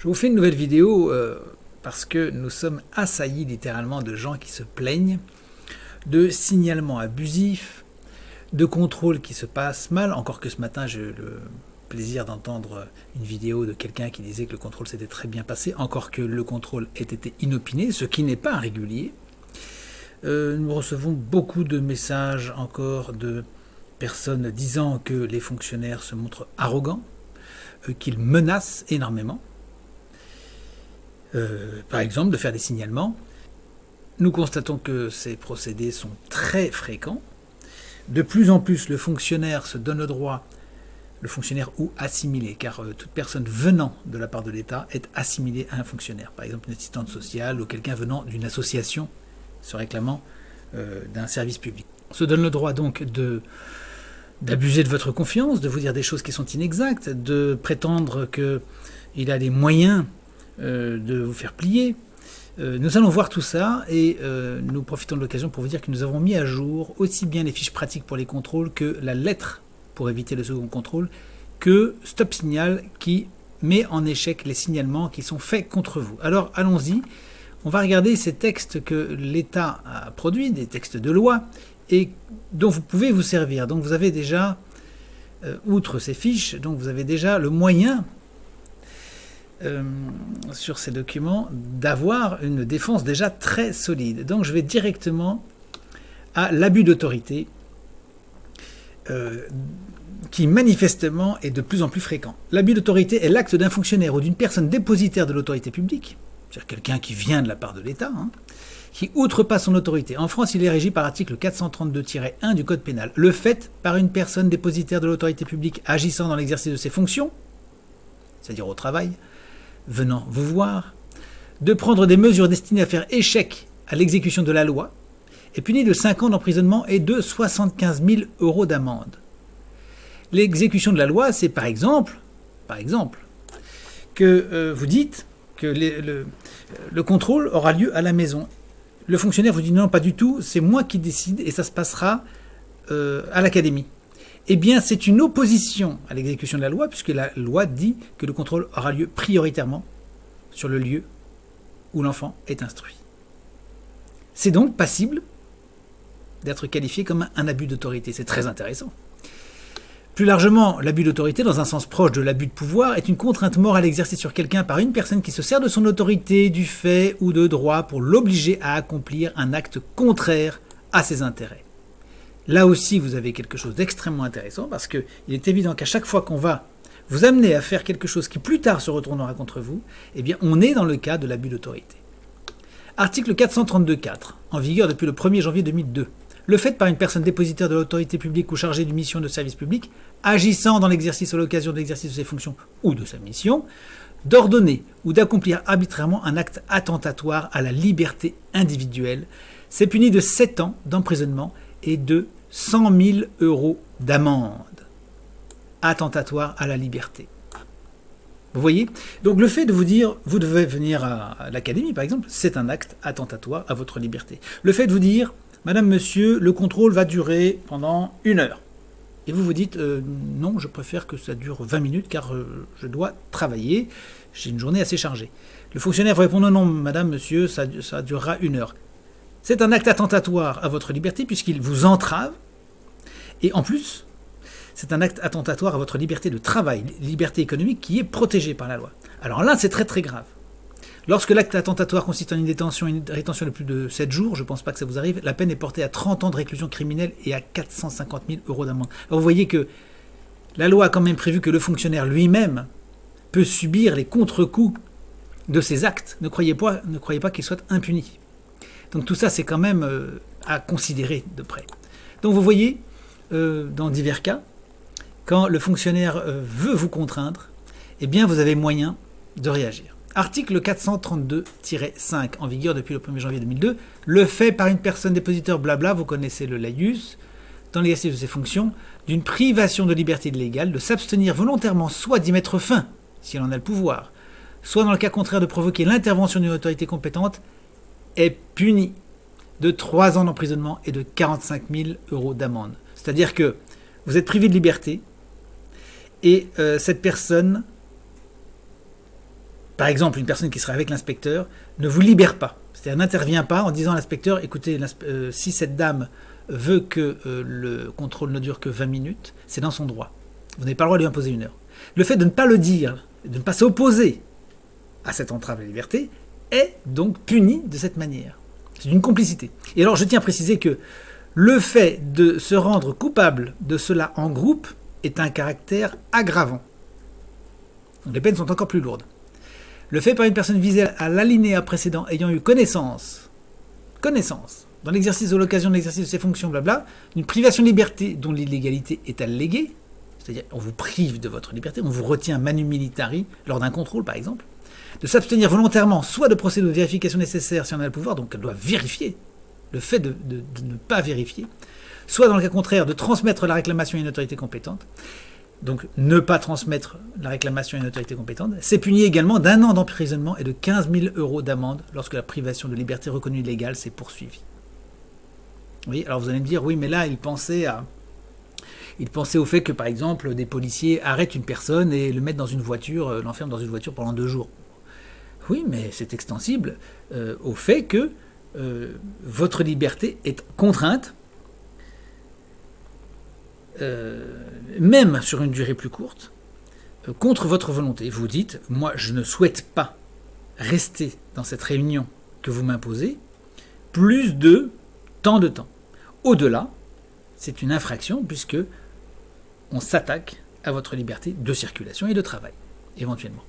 Je vous fais une nouvelle vidéo parce que nous sommes assaillis littéralement de gens qui se plaignent de signalements abusifs, de contrôles qui se passent mal, encore que ce matin j'ai eu le plaisir d'entendre une vidéo de quelqu'un qui disait que le contrôle s'était très bien passé, encore que le contrôle ait été inopiné, ce qui n'est pas régulier. Nous recevons beaucoup de messages encore de personnes disant que les fonctionnaires se montrent arrogants, qu'ils menacent énormément. Par exemple, de faire des signalements. Nous constatons que ces procédés sont très fréquents. De plus en plus, le fonctionnaire se donne le droit, le fonctionnaire ou assimilé, car toute personne venant de la part de l'État est assimilée à un fonctionnaire. Par exemple, une assistante sociale ou quelqu'un venant d'une association se réclamant d'un service public. On se donne le droit donc d'abuser de votre confiance, de vous dire des choses qui sont inexactes, de prétendre qu'il a les moyens de vous faire plier. Nous allons voir tout ça et nous profitons de l'occasion pour vous dire que nous avons mis à jour aussi bien les fiches pratiques pour les contrôles que la lettre pour éviter le second contrôle, que Stop Signal qui met en échec les signalements qui sont faits contre vous. Alors allons-y, on va regarder ces textes que l'État a produits, des textes de loi, et dont vous pouvez vous servir. Donc vous avez déjà, outre ces fiches, donc vous avez déjà le moyen sur ces documents d'avoir une défense déjà très solide. Donc je vais directement à l'abus d'autorité qui manifestement est de plus en plus fréquent. L'abus d'autorité est l'acte d'un fonctionnaire ou d'une personne dépositaire de l'autorité publique, c'est-à-dire quelqu'un qui vient de la part de l'État, qui outrepasse son autorité. En France, il est régi par l'article 432-1 du Code pénal. Le fait par une personne dépositaire de l'autorité publique agissant dans l'exercice de ses fonctions, c'est-à-dire au travail, venant vous voir, de prendre des mesures destinées à faire échec à l'exécution de la loi, est puni de 5 ans d'emprisonnement et de 75 000 € d'amende. L'exécution de la loi, c'est par exemple, que vous dites que le contrôle aura lieu à la maison. Le fonctionnaire vous dit non, pas du tout, c'est moi qui décide et ça se passera à l'académie. Eh bien, c'est une opposition à l'exécution de la loi, puisque la loi dit que le contrôle aura lieu prioritairement sur le lieu où l'enfant est instruit. C'est donc passible d'être qualifié comme un abus d'autorité. C'est très intéressant. Plus largement, l'abus d'autorité, dans un sens proche de l'abus de pouvoir, est une contrainte morale exercée sur quelqu'un par une personne qui se sert de son autorité, du fait ou de droit pour l'obliger à accomplir un acte contraire à ses intérêts. Là aussi, vous avez quelque chose d'extrêmement intéressant parce qu'il est évident qu'à chaque fois qu'on va vous amener à faire quelque chose qui plus tard se retournera contre vous, eh bien, on est dans le cas de l'abus d'autorité. Article 432.4, en vigueur depuis le 1er janvier 2002. Le fait par une personne dépositaire de l'autorité publique ou chargée d'une mission de service public, agissant dans l'exercice à l'occasion de l'exercice de ses fonctions ou de sa mission, d'ordonner ou d'accomplir arbitrairement un acte attentatoire à la liberté individuelle, c'est puni de 7 ans d'emprisonnement et de 100 000 € d'amende. Attentatoire à la liberté. Vous voyez ? Donc le fait de vous dire, vous devez venir à l'académie par exemple, c'est un acte attentatoire à votre liberté. Le fait de vous dire, madame, monsieur, le contrôle va durer pendant 1 heure. Et vous vous dites, non, je préfère que ça dure 20 minutes car je dois travailler, j'ai une journée assez chargée. Le fonctionnaire va répondre, non, madame, monsieur, ça durera 1 heure. C'est un acte attentatoire à votre liberté puisqu'il vous entrave. Et en plus, c'est un acte attentatoire à votre liberté de travail, liberté économique qui est protégée par la loi. Alors là, c'est très très grave. Lorsque l'acte attentatoire consiste en une détention et une rétention de plus de 7 jours, je ne pense pas que ça vous arrive, la peine est portée à 30 ans de réclusion criminelle et à 450 000 € d'amende. Alors vous voyez que la loi a quand même prévu que le fonctionnaire lui-même peut subir les contre-coups de ses actes. Ne croyez pas qu'il soit impuni. Donc tout ça, c'est quand même à considérer de près. Donc vous voyez, dans divers cas, quand le fonctionnaire veut vous contraindre, eh bien vous avez moyen de réagir. Article 432-5, en vigueur depuis le 1er janvier 2002, le fait par une personne dépositaire blabla, vous connaissez le laïus, dans l'exercice de ses fonctions, d'une privation de liberté illégale, de s'abstenir volontairement soit d'y mettre fin, si elle en a le pouvoir, soit dans le cas contraire de provoquer l'intervention d'une autorité compétente, est puni de 3 ans d'emprisonnement et de 45 000 € d'amende. C'est-à-dire que vous êtes privé de liberté et cette personne Par exemple, une personne qui serait avec l'inspecteur ne vous libère pas. C'est-à-dire n'intervient pas en disant à l'inspecteur, écoutez, si cette dame veut que le contrôle ne dure que 20 minutes, c'est dans son droit. Vous n'avez pas le droit de lui imposer 1 heure. Le fait de ne pas le dire, de ne pas s'opposer à cette entrave à la liberté, est donc puni de cette manière. C'est une complicité. Et alors, je tiens à préciser que le fait de se rendre coupable de cela en groupe est un caractère aggravant. Donc, les peines sont encore plus lourdes. Le fait par une personne visée à l'alinéa précédent ayant eu connaissance, dans l'exercice de l'occasion de l'exercice de ses fonctions, blabla, d'une privation de liberté dont l'illégalité est alléguée, c'est-à-dire on vous prive de votre liberté, on vous retient manu militari lors d'un contrôle par exemple, de s'abstenir volontairement, soit de procéder aux vérifications nécessaires si on a le pouvoir, donc elle doit vérifier, le fait de ne pas vérifier, soit dans le cas contraire de transmettre la réclamation à une autorité compétente. Donc ne pas transmettre la réclamation à une autorité compétente, c'est puni également d'1 an d'emprisonnement et de 15 000 € d'amende lorsque la privation de liberté reconnue illégale s'est poursuivie. Oui, alors vous allez me dire, oui, mais là, il pensait au fait que, par exemple, des policiers arrêtent une personne et le mettent dans une voiture, l'enferment dans une voiture pendant 2 jours. Oui, mais c'est extensible au fait que votre liberté est contrainte, même sur une durée plus courte, contre votre volonté. Vous dites, moi, je ne souhaite pas rester dans cette réunion que vous m'imposez plus de tant de temps. Au-delà, c'est une infraction puisque on s'attaque à votre liberté de circulation et de travail, éventuellement.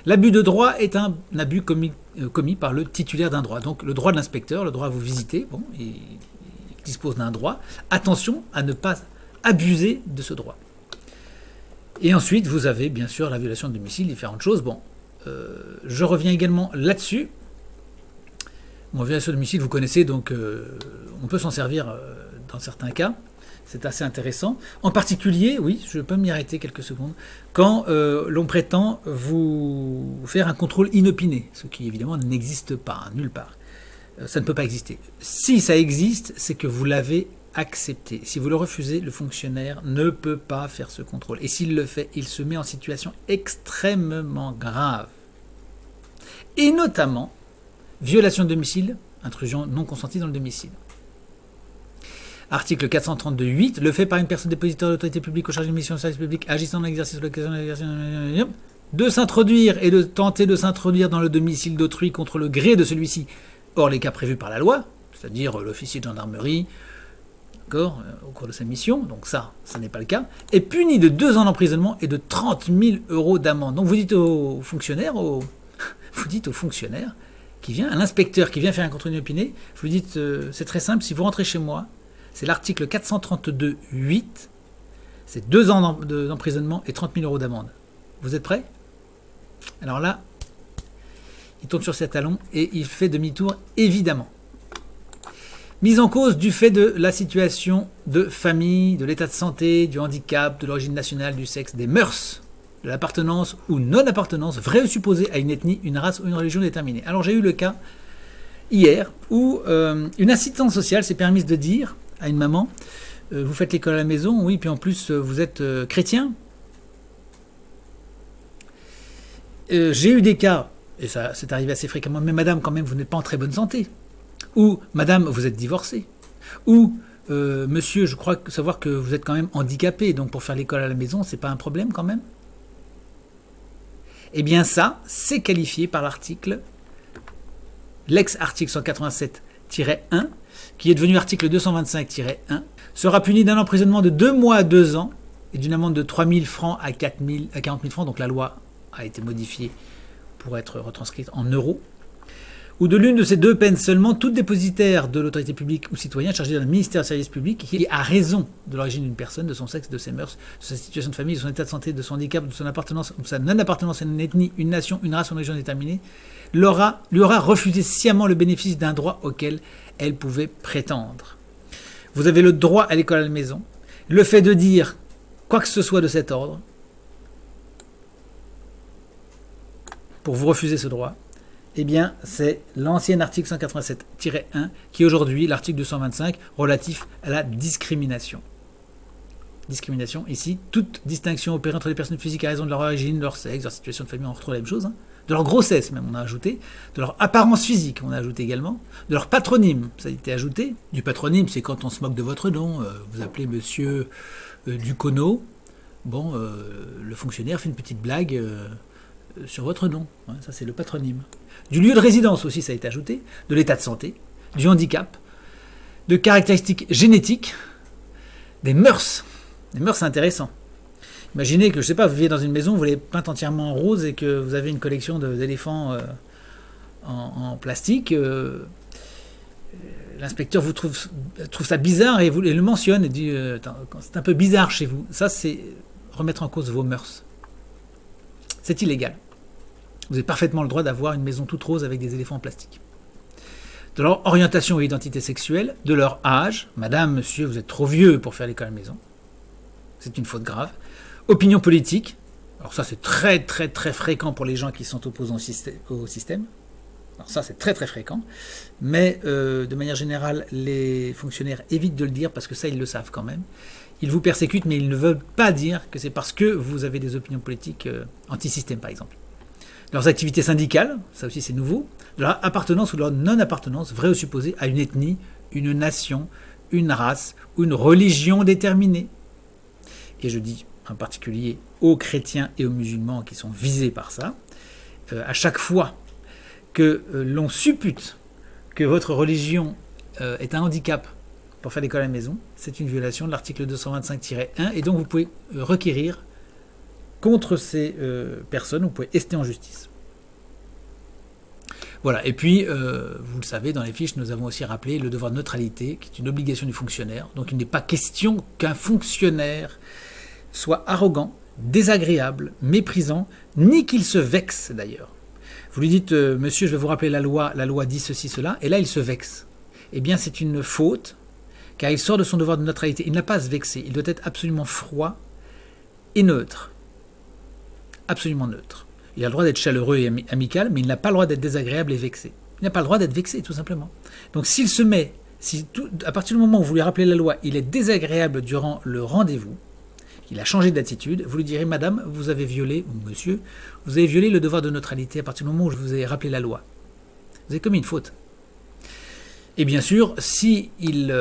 L'abus de droit est un abus commis par le titulaire d'un droit. Donc le droit de l'inspecteur, le droit à vous visiter, bon, il dispose d'un droit. Attention à ne pas abuser de ce droit. Et ensuite, vous avez bien sûr la violation de domicile, différentes choses. Bon, je reviens également là-dessus. Bon, violation de domicile, vous connaissez, donc on peut s'en servir dans certains cas. C'est assez intéressant. En particulier, oui, je peux m'y arrêter quelques secondes, quand l'on prétend vous faire un contrôle inopiné, ce qui évidemment n'existe pas, nulle part. Ça ne peut pas exister. Si ça existe, c'est que vous l'avez accepté. Si vous le refusez, le fonctionnaire ne peut pas faire ce contrôle. Et s'il le fait, il se met en situation extrêmement grave. Et notamment, violation de domicile, intrusion non consentie dans le domicile. Article 432.8, le fait par une personne dépositaire de l'autorité publique au charge d'une mission de service public agissant dans l'exercice de l'occasion de s'introduire et de tenter de s'introduire dans le domicile d'autrui contre le gré de celui-ci, hors les cas prévus par la loi, c'est-à-dire l'officier de gendarmerie, d'accord, au cours de sa mission, donc ça n'est pas le cas, est puni de 2 ans d'emprisonnement et de 30 000 € d'amende. Donc vous dites au fonctionnaire, qui vient, à l'inspecteur qui vient faire un contrôle inopiné, vous lui dites, c'est très simple, si vous rentrez chez moi, c'est l'article 432.8, c'est 2 ans d'emprisonnement et 30 000 € d'amende. Vous êtes prêts? Alors là, il tourne sur ses talons et il fait demi-tour, évidemment. Mise en cause du fait de la situation de famille, de l'état de santé, du handicap, de l'origine nationale, du sexe, des mœurs, de l'appartenance ou non-appartenance, vraie ou supposée à une ethnie, une race ou une religion déterminée. Alors j'ai eu le cas hier où une assistante sociale s'est permise de dire à une maman, vous faites l'école à la maison, oui, puis en plus vous êtes chrétien. J'ai eu des cas, et ça c'est arrivé assez fréquemment, mais madame quand même vous n'êtes pas en très bonne santé. Ou madame vous êtes divorcée. Ou monsieur je crois savoir que vous êtes quand même handicapé, donc pour faire l'école à la maison c'est pas un problème quand même. Eh bien ça, c'est qualifié par l'article, l'ex-article 187-1, qui est devenu article 225-1, sera puni d'un emprisonnement de 2 mois à 2 ans et d'une amende de 3 000 francs à 40 000 francs, donc la loi a été modifiée pour être retranscrite en euros, ou de l'une de ces 2 peines seulement, toute dépositaire de l'autorité publique ou citoyen chargé d'un ministère de service public qui, à raison de l'origine d'une personne, de son sexe, de ses mœurs, de sa situation de famille, de son état de santé, de son handicap, de son appartenance ou de sa non-appartenance à une ethnie, une nation, une race ou une région déterminée, lui aura refusé sciemment le bénéfice d'un droit auquel elle pouvait prétendre. Vous avez le droit à l'école à la maison. Le fait de dire quoi que ce soit de cet ordre, pour vous refuser ce droit, eh bien, c'est l'ancien article 187-1 qui est aujourd'hui l'article 225 relatif à la discrimination. discrimination. Ici, toute distinction opérée entre les personnes physiques à raison de leur origine, leur sexe, leur situation de famille, on retrouve la même chose. Hein. De leur grossesse même, on a ajouté. De leur apparence physique, on a ajouté également. De leur patronyme, ça a été ajouté. Du patronyme, c'est quand on se moque de votre nom. Vous appelez monsieur Ducono. Bon, le fonctionnaire fait une petite blague sur votre nom. Ouais, ça, c'est le patronyme. Du lieu de résidence aussi, ça a été ajouté. De l'état de santé. Du handicap. De caractéristiques génétiques. Des mœurs. Des mœurs, c'est intéressant. Imaginez que, je sais pas, vous vivez dans une maison, vous l'avez peinte entièrement en rose et que vous avez une collection d'éléphants en plastique. L'inspecteur vous trouve ça bizarre et le mentionne et dit c'est un peu bizarre chez vous. Ça, c'est remettre en cause vos mœurs. C'est illégal. Vous avez parfaitement le droit d'avoir une maison toute rose avec des éléphants en plastique. De leur orientation et identité sexuelle, de leur âge. Madame, monsieur, vous êtes trop vieux pour faire l'école à la maison. C'est une faute grave. Opinion politique. Alors ça, c'est très, très, très fréquent pour les gens qui sont opposants au système. Alors ça, c'est très, très fréquent. Mais de manière générale, les fonctionnaires évitent de le dire parce que ça, ils le savent quand même. Ils vous persécutent, mais ils ne veulent pas dire que c'est parce que vous avez des opinions politiques anti-système, par exemple. Leurs activités syndicales, ça aussi c'est nouveau. De leur appartenance ou de leur non-appartenance, vraie ou supposée, à une ethnie, une nation, une race ou une religion déterminée. Et je dis en particulier aux chrétiens et aux musulmans qui sont visés par ça, à chaque fois que l'on suppute que votre religion est un handicap pour faire l'école à la maison, c'est une violation de l'article 225-1 et donc vous pouvez requérir contre ces personnes, vous pouvez ester en justice. Voilà, et puis, vous le savez, dans les fiches, nous avons aussi rappelé le devoir de neutralité, qui est une obligation du fonctionnaire. Donc il n'est pas question qu'un fonctionnaire soit arrogant, désagréable, méprisant, ni qu'il se vexe d'ailleurs. Vous lui dites, monsieur, je vais vous rappeler la loi dit ceci, cela, et là il se vexe. Eh bien c'est une faute, car il sort de son devoir de neutralité. Il n'a pas à se vexer, il doit être absolument froid et neutre. Absolument neutre. Il a le droit d'être chaleureux et amical, mais il n'a pas le droit d'être désagréable et vexé. Il n'a pas le droit d'être vexé, tout simplement. Donc s'il se met, à partir du moment où vous lui rappelez la loi, il est désagréable durant le rendez-vous, il a changé d'attitude, vous lui direz, madame, vous avez violé, ou monsieur, vous avez violé le devoir de neutralité à partir du moment où je vous ai rappelé la loi. Vous avez commis une faute. Et bien sûr, si il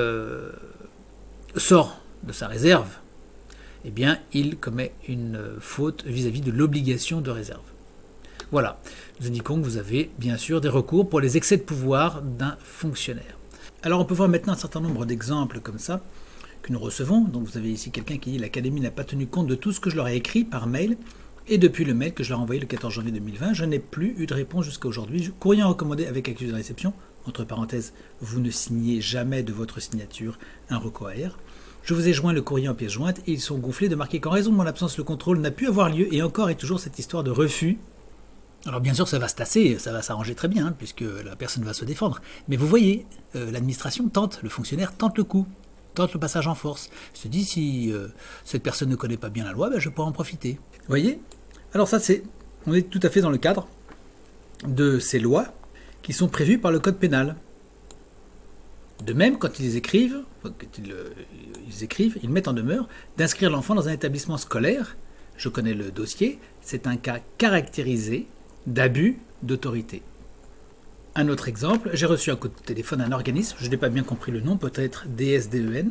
sort de sa réserve, eh bien, il commet une faute vis-à-vis de l'obligation de réserve. Voilà. Nous indiquons que vous avez, bien sûr, des recours pour les excès de pouvoir d'un fonctionnaire. Alors, on peut voir maintenant un certain nombre d'exemples comme ça que nous recevons. Donc, vous avez ici quelqu'un qui dit « L'Académie n'a pas tenu compte de tout ce que je leur ai écrit par mail et depuis le mail que je leur ai envoyé le 14 janvier 2020, je n'ai plus eu de réponse jusqu'à aujourd'hui. Courrier recommandé avec accusé de réception. Entre parenthèses, vous ne signez jamais de votre signature un recours AR. Je vous ai joint le courrier en pièce jointe et ils sont gonflés de marquer qu'en raison de mon absence, le contrôle n'a pu avoir lieu et encore et toujours cette histoire de refus. Alors bien sûr, ça va se tasser, ça va s'arranger très bien, puisque la personne va se défendre. Mais vous voyez, l'administration tente, le fonctionnaire tente le coup, tente le passage en force. Se dit, si cette personne ne connaît pas bien la loi, je pourrais en profiter. Vous voyez ? Alors ça, on est tout à fait dans le cadre de ces lois qui sont prévues par le code pénal. De même, quand ils écrivent, ils mettent en demeure d'inscrire l'enfant dans un établissement scolaire. Je connais le dossier, c'est un cas caractérisé d'abus d'autorité. Un autre exemple, j'ai reçu un coup de téléphone d'un organisme, je n'ai pas bien compris le nom, peut-être DSDEN,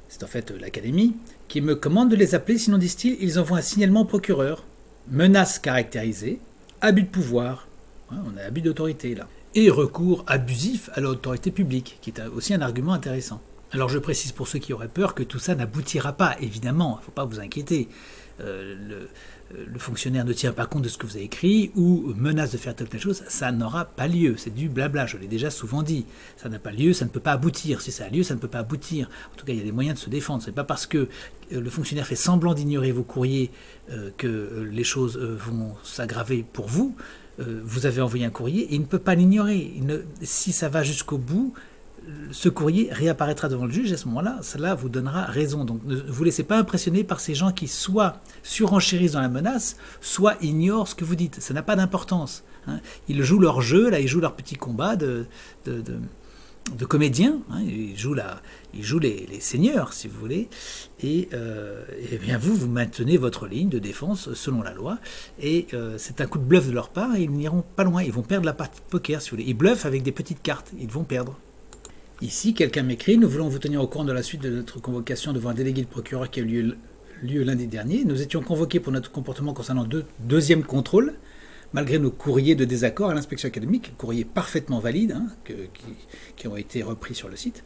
c'est en fait l'Académie, qui me commande de les appeler, sinon disent-ils, ils envoient un signalement au procureur. Menace caractérisée, abus de pouvoir, on a abus d'autorité là. Et recours abusif à l'autorité publique, qui est aussi un argument intéressant. Alors je précise pour ceux qui auraient peur que tout ça n'aboutira pas, évidemment, il ne faut pas vous inquiéter. Le fonctionnaire ne tient pas compte de ce que vous avez écrit ou menace de faire telle chose, ça n'aura pas lieu. C'est du blabla, je l'ai déjà souvent dit. Ça n'a pas lieu, ça ne peut pas aboutir. Si ça a lieu, ça ne peut pas aboutir. En tout cas, il y a des moyens de se défendre. Ce n'est pas parce que le fonctionnaire fait semblant d'ignorer vos courriers que les choses vont s'aggraver pour vous. Vous avez envoyé un courrier et il ne peut pas l'ignorer. Si ça va jusqu'au bout, ce courrier réapparaîtra devant le juge et à ce moment-là, cela vous donnera raison. Donc ne vous laissez pas impressionner par ces gens qui soit surenchérissent dans la menace, soit ignorent ce que vous dites. Ça n'a pas d'importance. Ils jouent leur jeu, là, ils jouent leur petit combat de comédiens, hein, ils jouent les seigneurs, si vous voulez, et bien vous maintenez votre ligne de défense selon la loi, et c'est un coup de bluff de leur part, et ils n'iront pas loin, ils vont perdre la partie de poker, si vous voulez. Ils bluffent avec des petites cartes, ils vont perdre. Ici, quelqu'un m'écrit: nous voulons vous tenir au courant de la suite de notre convocation devant un délégué de procureur qui a eu lieu lundi dernier. Nous étions convoqués pour notre comportement concernant deuxième contrôle, malgré nos courriers de désaccord à l'inspection académique, courriers parfaitement valides, hein, qui ont été repris sur le site.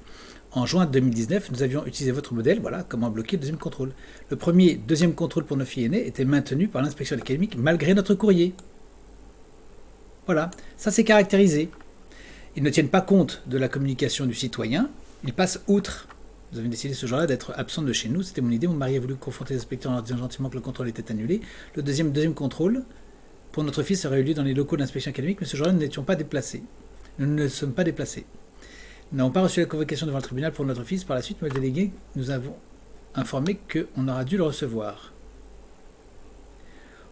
En juin 2019, nous avions utilisé votre modèle, voilà, comment bloquer le deuxième contrôle. Le deuxième contrôle pour nos filles aînées était maintenu par l'inspection académique malgré notre courrier. Voilà, ça c'est caractérisé. Ils ne tiennent pas compte de la communication du citoyen, ils passent outre. Nous avions décidé ce jour-là d'être absents de chez nous, c'était mon idée. Mon mari a voulu confronter les inspecteurs en leur disant gentiment que le contrôle était annulé. Le deuxième contrôle pour notre fils aurait eu lieu dans les locaux de l'inspection académique, mais ce jour-là, nous n'étions pas déplacés. Nous ne sommes pas déplacés. Nous n'avons pas reçu la convocation devant le tribunal pour notre fils. Par la suite, le délégué nous avons informé qu'on aura dû le recevoir.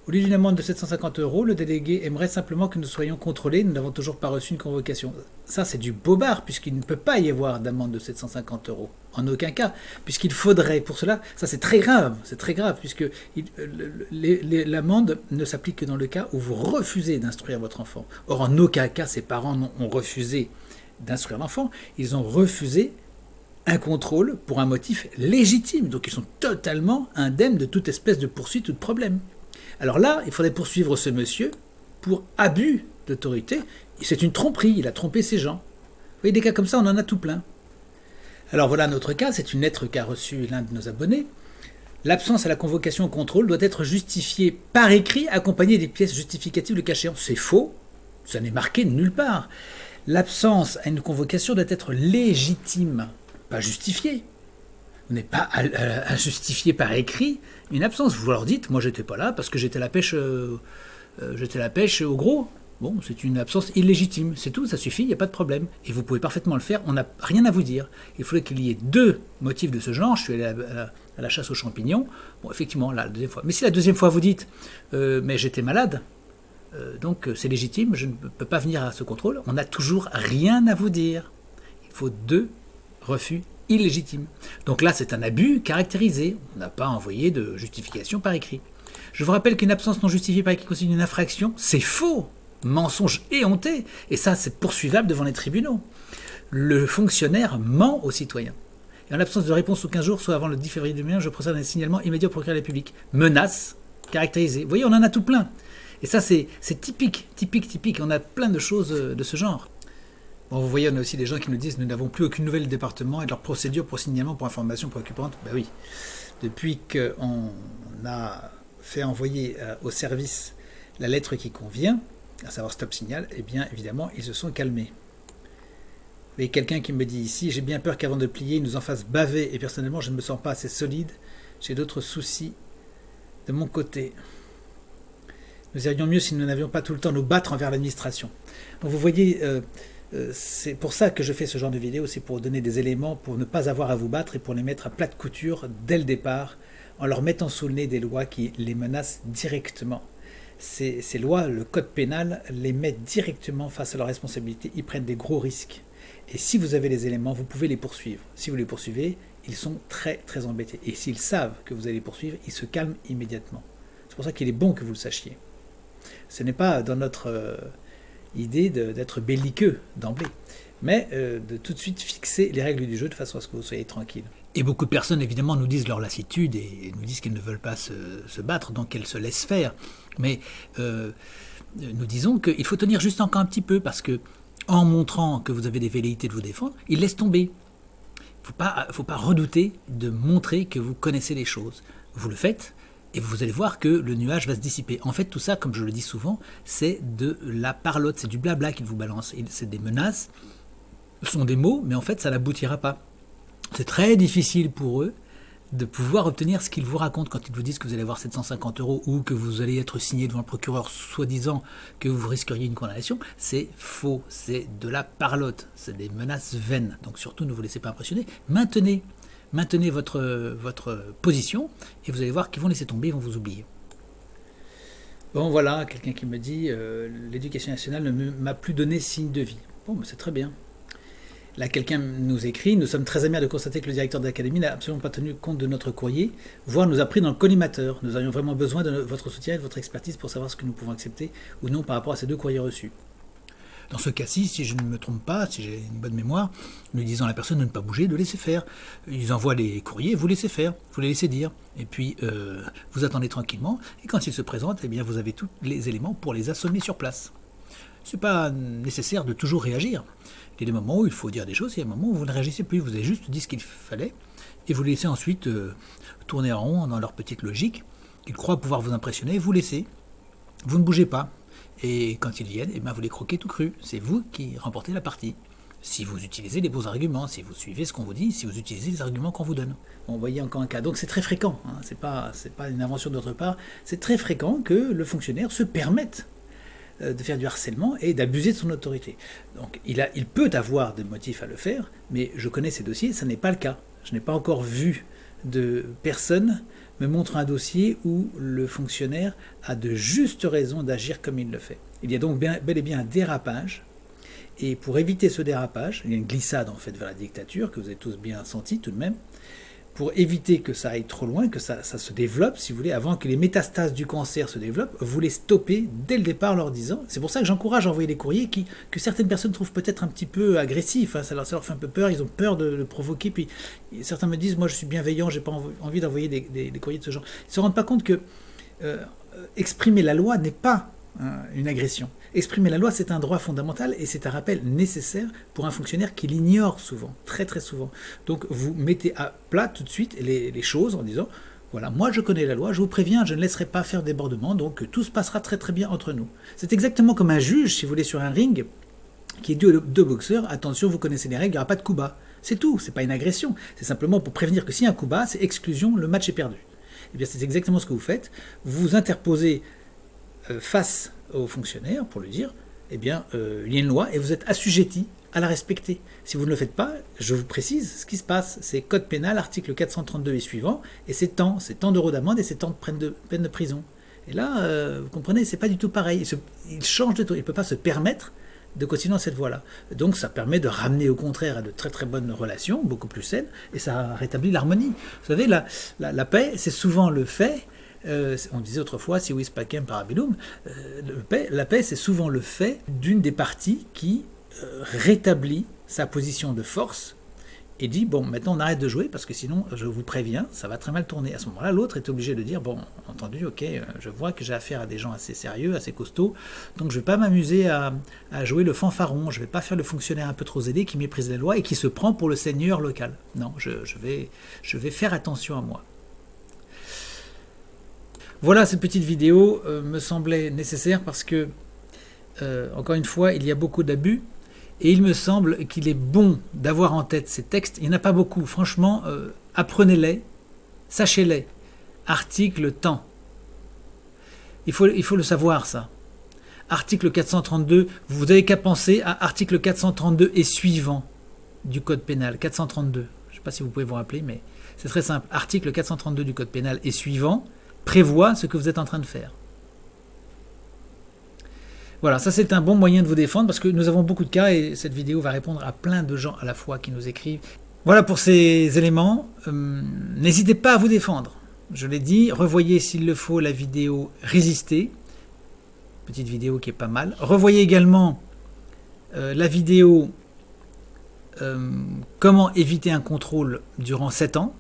Au lieu d'une amende de 750 €, le délégué aimerait simplement que nous soyons contrôlés. Nous n'avons toujours pas reçu une convocation. Ça, c'est du bobard, puisqu'il ne peut pas y avoir d'amende de 750 €. En aucun cas, puisqu'il faudrait pour cela. Ça, c'est très grave, puisque l'amende ne s'applique que dans le cas où vous refusez d'instruire votre enfant. Or, en aucun cas, ses parents ont refusé d'instruire l'enfant. Ils ont refusé un contrôle pour un motif légitime. Donc, ils sont totalement indemnes de toute espèce de poursuite ou de problème. Alors là, il faudrait poursuivre ce monsieur pour abus d'autorité. C'est une tromperie, il a trompé ces gens. Vous voyez, des cas comme ça, on en a tout plein. Alors voilà notre cas, c'est une lettre qu'a reçue l'un de nos abonnés. L'absence à la convocation au contrôle doit être justifiée par écrit, accompagnée des pièces justificatives le cas échéant. C'est faux, ça n'est marqué nulle part. L'absence à une convocation doit être légitime, pas justifiée. Vous n'êtes pas à justifier par écrit une absence. Vous leur dites, moi j'étais pas là parce que j'étais à la pêche au gros. Bon, c'est une absence illégitime, c'est tout, ça suffit, il n'y a pas de problème. Et vous pouvez parfaitement le faire, on n'a rien à vous dire. Il faudrait qu'il y ait 2 motifs de ce genre. Je suis allé à la chasse aux champignons. Bon, effectivement, là, la deuxième fois. Mais si la deuxième fois vous dites, mais j'étais malade, donc c'est légitime, je ne peux pas venir à ce contrôle, on n'a toujours rien à vous dire. Il faut 2 refus illégitimes. Donc là, c'est un abus caractérisé. On n'a pas envoyé de justification par écrit. Je vous rappelle qu'une absence non justifiée par écrit constitue une infraction. C'est faux. Mensonge éhonté. Et ça, c'est poursuivable devant les tribunaux. Le fonctionnaire ment aux citoyens. Et en l'absence de réponse sous 15 jours, soit avant le 10 février 2021, je procède à un signalement immédiat au procureur de la République. Menace caractérisée. Vous voyez, on en a tout plein. Et ça, c'est typique. On a plein de choses de ce genre. Bon, vous voyez, on a aussi des gens qui nous disent « Nous n'avons plus aucune nouvelle du département et de leur procédure pour signalement pour information préoccupante. » Ben oui, depuis qu'on a fait envoyer au service la lettre qui convient, à savoir stop signal, eh bien évidemment, ils se sont calmés. Vous voyez, quelqu'un qui me dit ici « J'ai bien peur qu'avant de plier, ils nous en fassent baver et personnellement, je ne me sens pas assez solide. J'ai d'autres soucis de mon côté. Nous irions mieux si nous n'avions pas tout le temps à nous battre envers l'administration. » Donc vous voyez... c'est pour ça que je fais ce genre de vidéo, c'est pour donner des éléments, pour ne pas avoir à vous battre et pour les mettre à plat de couture dès le départ, en leur mettant sous le nez des lois qui les menacent directement. Ces lois, le code pénal, les met directement face à leurs responsabilités, ils prennent des gros risques. Et si vous avez les éléments, vous pouvez les poursuivre. Si vous les poursuivez, ils sont très très embêtés. Et s'ils savent que vous allez les poursuivre, ils se calment immédiatement. C'est pour ça qu'il est bon que vous le sachiez. Ce n'est pas dans notre... idée d'être belliqueux d'emblée, mais de tout de suite fixer les règles du jeu de façon à ce que vous soyez tranquille. Et beaucoup de personnes évidemment nous disent leur lassitude et nous disent qu'elles ne veulent pas se battre, donc elles se laissent faire. Mais nous disons qu'il faut tenir juste encore un petit peu, parce que en montrant que vous avez des velléités de vous défendre, ils laissent tomber. Il ne faut pas redouter de montrer que vous connaissez les choses. Vous le faites, et vous allez voir que le nuage va se dissiper. En fait, tout ça, comme je le dis souvent, c'est de la parlotte, c'est du blabla qu'ils vous balancent. C'est des menaces, ce sont des mots, mais en fait, ça n'aboutira pas. C'est très difficile pour eux de pouvoir obtenir ce qu'ils vous racontent quand ils vous disent que vous allez avoir 750 € ou que vous allez être signé devant le procureur soi-disant que vous risqueriez une condamnation. C'est faux, c'est de la parlotte, c'est des menaces vaines. Donc surtout, ne vous laissez pas impressionner. Maintenez votre position et vous allez voir qu'ils vont laisser tomber, ils vont vous oublier. Bon voilà, quelqu'un qui me dit l'éducation nationale ne m'a plus donné signe de vie. Bon, ben, c'est très bien. Là, quelqu'un nous écrit: nous sommes très amer de constater que le directeur de l'académie n'a absolument pas tenu compte de notre courrier, voire nous a pris dans le collimateur. Nous aurions vraiment besoin de votre soutien et de votre expertise pour savoir ce que nous pouvons accepter ou non par rapport à ces 2 courriers reçus. Dans ce cas-ci, si je ne me trompe pas, si j'ai une bonne mémoire, nous disons à la personne de ne pas bouger, de laisser faire. Ils envoient les courriers, vous laissez faire, vous les laissez dire. Et puis, vous attendez tranquillement, et quand ils se présentent, eh bien, vous avez tous les éléments pour les assommer sur place. Ce n'est pas nécessaire de toujours réagir. Il y a des moments où il faut dire des choses, il y a des moments où vous ne réagissez plus, vous avez juste dit ce qu'il fallait, et vous les laissez ensuite tourner en rond dans leur petite logique, qu'ils croient pouvoir vous impressionner, vous laissez, vous ne bougez pas. Et quand ils viennent, eh bien, vous les croquez tout cru. C'est vous qui remportez la partie. Si vous utilisez les bons arguments, si vous suivez ce qu'on vous dit, si vous utilisez les arguments qu'on vous donne. Bon, vous voyez encore un cas. Donc c'est très fréquent. Hein. C'est pas une invention de notre part. C'est très fréquent que le fonctionnaire se permette de faire du harcèlement et d'abuser de son autorité. Donc il peut avoir des motifs à le faire, mais je connais ces dossiers, ça n'est pas le cas. Je n'ai pas encore vu de personne me montre un dossier où le fonctionnaire a de justes raisons d'agir comme il le fait. Il y a donc bel et bien un dérapage, et pour éviter ce dérapage, il y a une glissade en fait vers la dictature, que vous avez tous bien senti tout de même, pour éviter que ça aille trop loin, que ça se développe, si vous voulez, avant que les métastases du cancer se développent, vous les stoppez dès le départ en leur disant, c'est pour ça que j'encourage à envoyer des courriers que certaines personnes trouvent peut-être un petit peu agressifs, hein, ça leur fait un peu peur, ils ont peur de le provoquer, puis certains me disent, moi je suis bienveillant, j'ai pas envie d'envoyer des courriers de ce genre. Ils ne se rendent pas compte que exprimer la loi n'est pas une agression. Exprimer la loi, c'est un droit fondamental et c'est un rappel nécessaire pour un fonctionnaire qui l'ignore souvent, très très souvent. Donc vous mettez à plat tout de suite les choses en disant, voilà, moi je connais la loi, je vous préviens, je ne laisserai pas faire débordement, donc tout se passera très très bien entre nous. C'est exactement comme un juge, si vous voulez, sur un ring, qui est deux boxeurs, attention, vous connaissez les règles, il n'y aura pas de coup bas. C'est tout, c'est pas une agression, c'est simplement pour prévenir que s'il y a un coup bas, c'est exclusion, le match est perdu. Et bien c'est exactement ce que vous faites, vous vous interposez face au fonctionnaire pour lui dire, eh bien, il y a une loi et vous êtes assujetti à la respecter. Si vous ne le faites pas, je vous précise ce qui se passe. C'est code pénal, article 432 et suivant, et c'est tant d'euros d'amende et c'est tant de peine de prison. Et là, vous comprenez, c'est pas du tout pareil. Il change de tout. Il ne peut pas se permettre de continuer dans cette voie-là. Donc ça permet de ramener au contraire à de très très bonnes relations, beaucoup plus saines, et ça rétablit l'harmonie. Vous savez, la paix, c'est souvent le fait. On disait autrefois, si vis pacem parabellum, la paix c'est souvent le fait d'une des parties qui rétablit sa position de force et dit, bon, maintenant on arrête de jouer parce que sinon, je vous préviens, ça va très mal tourner. À ce moment-là, l'autre est obligé de dire, bon, entendu, ok, je vois que j'ai affaire à des gens assez sérieux, assez costauds, donc je ne vais pas m'amuser à jouer le fanfaron, je ne vais pas faire le fonctionnaire un peu trop zélé qui méprise les lois et qui se prend pour le seigneur local. Non, je vais faire attention à moi. Voilà, cette petite vidéo me semblait nécessaire parce que, encore une fois, il y a beaucoup d'abus et il me semble qu'il est bon d'avoir en tête ces textes. Il n'y en a pas beaucoup, franchement, apprenez-les, sachez-les. Article temps. Il faut le savoir, ça. Article 432, vous n'avez qu'à penser à article 432 et suivant du Code pénal. 432, je ne sais pas si vous pouvez vous rappeler, mais c'est très simple. Article 432 du Code pénal et suivant prévoit ce que vous êtes en train de faire. Voilà, ça c'est un bon moyen de vous défendre parce que nous avons beaucoup de cas et cette vidéo va répondre à plein de gens à la fois qui nous écrivent. Voilà pour ces éléments. N'hésitez pas à vous défendre. Je l'ai dit, revoyez s'il le faut la vidéo Résister. Petite vidéo qui est pas mal. Revoyez également la vidéo Comment éviter un contrôle durant 7 ans.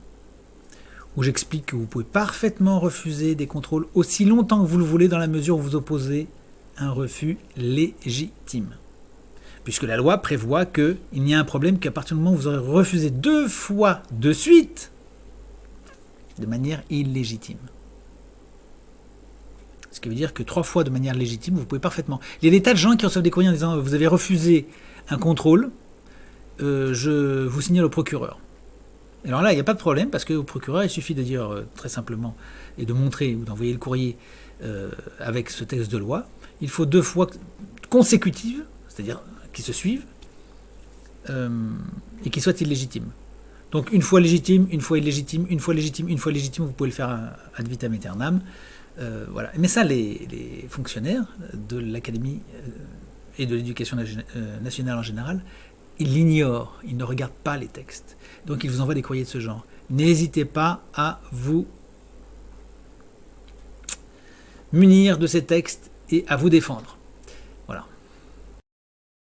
Où j'explique que vous pouvez parfaitement refuser des contrôles aussi longtemps que vous le voulez dans la mesure où vous opposez un refus légitime. Puisque la loi prévoit qu'il n'y a un problème qu'à partir du moment où vous aurez refusé 2 fois de suite, de manière illégitime. Ce qui veut dire que 3 fois de manière légitime, vous pouvez parfaitement. Il y a des tas de gens qui reçoivent des courriers en disant « Vous avez refusé un contrôle, je vous signale au procureur ». Alors là, il n'y a pas de problème, parce qu'au procureur, il suffit de dire très simplement, et de montrer ou d'envoyer le courrier avec ce texte de loi. Il faut 2 fois consécutives, c'est-à-dire qui se suivent, et qui soient illégitimes. Donc une fois légitime, une fois illégitime, une fois légitime, une fois légitime, vous pouvez le faire ad vitam aeternam. Voilà. Mais ça, les fonctionnaires de l'Académie et de l'éducation nationale en général, ils l'ignorent, ils ne regardent pas les textes. Donc ils vous envoient des courriers de ce genre. N'hésitez pas à vous munir de ces textes et à vous défendre. Voilà.